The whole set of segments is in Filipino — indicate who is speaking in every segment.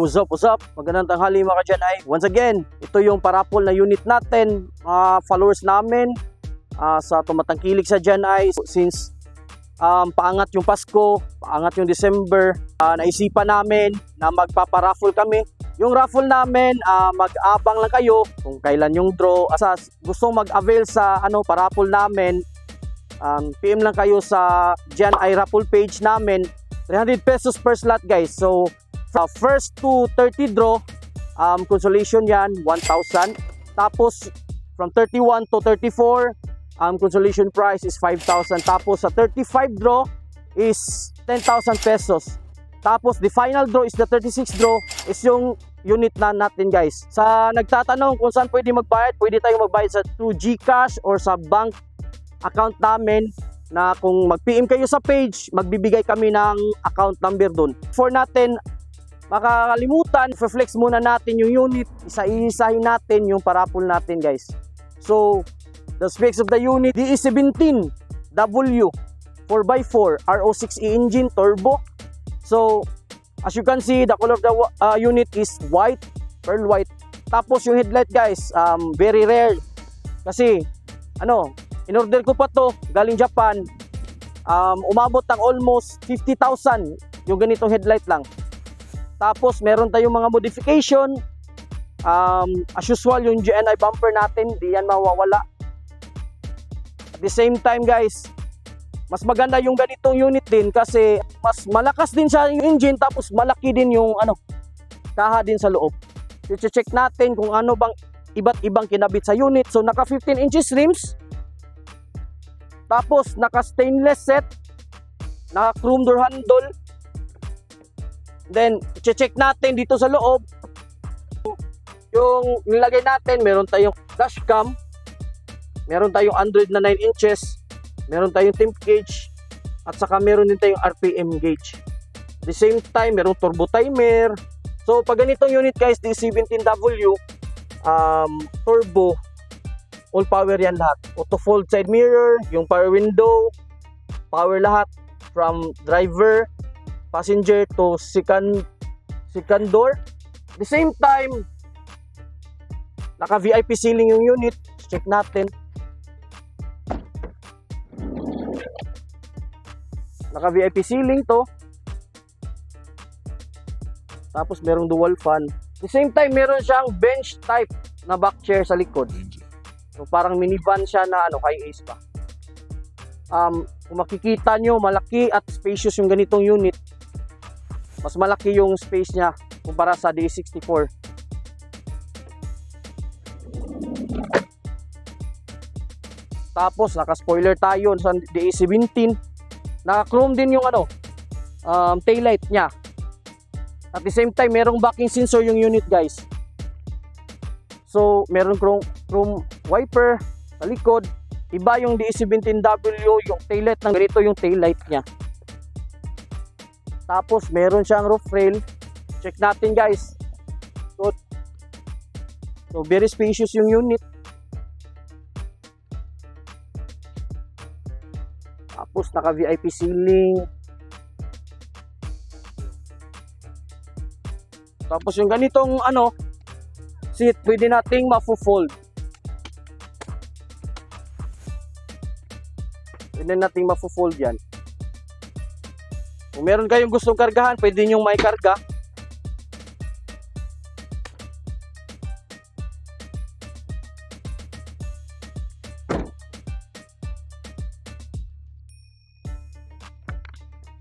Speaker 1: What's up? Magandang tanghali mga ka-Gen-I. Once again, ito yung parapol na unit natin, mga followers namin sa tumatangkilik sa Gen-I. Since paangat yung Pasko, paangat yung December, naisipan namin na magpaparaffle kami. Yung raffle namin, mag-abang lang kayo kung kailan yung draw. Sa gustong mag-avail sa paraffle namin, PM lang kayo sa Gen-I raffle page namin. 300 pesos per slot guys. So sa first to 30 draw, consolation yan 1,000. Tapos from 31 to 34, consolation price is 5,000. Tapos sa 35 draw is 10,000 pesos. Tapos the final draw is the 36 draw is yung unit na natin guys. Sa nagtatanong kung saan pwede magbayad, pwede tayong magbayad sa 2 GCash or sa bank account namin, na kung mag-PM kayo sa page, magbibigay kami ng account number doon. For natin makakalimutan, flex muna natin yung unit, isa-isahin natin yung parapol natin guys. So the specs of the unit, DE17W 4x4 RO6E engine turbo. So as you can see, the color of the unit is white, pearl white. Tapos yung headlight guys, very rare kasi in order ko pa to galing Japan. Umabot ng almost 50,000 yung ganitong headlight lang. Tapos meron tayong mga modification. As usual, yung Gen-I bumper natin, di yan mawawala. At the same time guys, mas maganda yung ganitong unit din kasi mas malakas din siya yung engine, tapos malaki din yung kaha din sa loob. I-check natin kung ano bang iba't ibang kinabit sa unit. So naka 15 inches rims. Tapos naka stainless set, naka chrome door handle. Then i-check natin dito sa loob. Yung nilagay natin, meron tayong dashcam, meron tayong Android na 9 inches, meron tayong temp gauge, at saka meron din tayong RPM gauge. At the same time, meron turbo timer. So pag ganitong unit guys, DE17W turbo, all power yan lahat. Auto fold side mirror, yung power window, power lahat from driver, passenger to second door. At the same time, naka VIP ceiling yung unit. Check natin. Naka VIP ceiling to. Tapos merong dual fan. At the same time, meron siyang bench type na back chair sa likod. So parang minivan siya na kay Ace pa. Kung makikita nyo, malaki at spacious yung ganitong unit. Mas malaki yung space niya kumpara sa DE64. Tapos naka-spoiler tayo sa DE17. Naka-chrome din yung taillight niya. At the same time, merong backing sensor yung unit guys. So meron chrome wiper sa likod. Iba yung DE17W, yung taillight ng ganito yung taillight niya. Tapos meron siyang roof rail. Check natin guys. Good. So very spacious yung unit. Tapos naka VIP ceiling. Tapos yung ganitong seat, pwede nating ma-fold. Pwede nating ma-fold yan. Kung meron kayong gustong kargahan, pwede nyo may karga.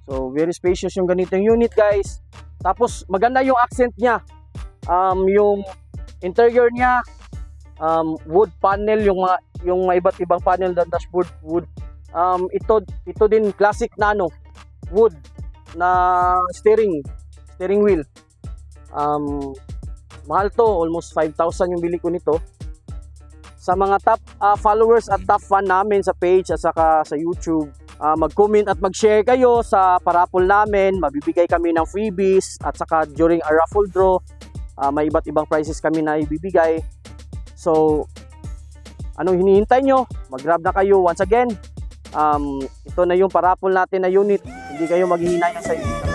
Speaker 1: So very spacious yung ganitong unit guys. Tapos maganda yung accent niya. Yung interior niya, wood panel, yung iba't ibang panel ng dashboard wood. Ito din classic na wood na steering wheel. Mahal to, almost 5,000 yung bili ko nito. Sa mga top followers at top fan namin sa page at saka sa YouTube, mag-comment at mag-share kayo sa parapol namin. Mabibigay kami ng freebies, at saka during a raffle draw, may iba't ibang prizes kami na ibibigay. So anong hinihintay nyo? Mag-grab na kayo. Once again, ito na yung parapol natin na unit. Hindi kayo maghihinayang sa inyo.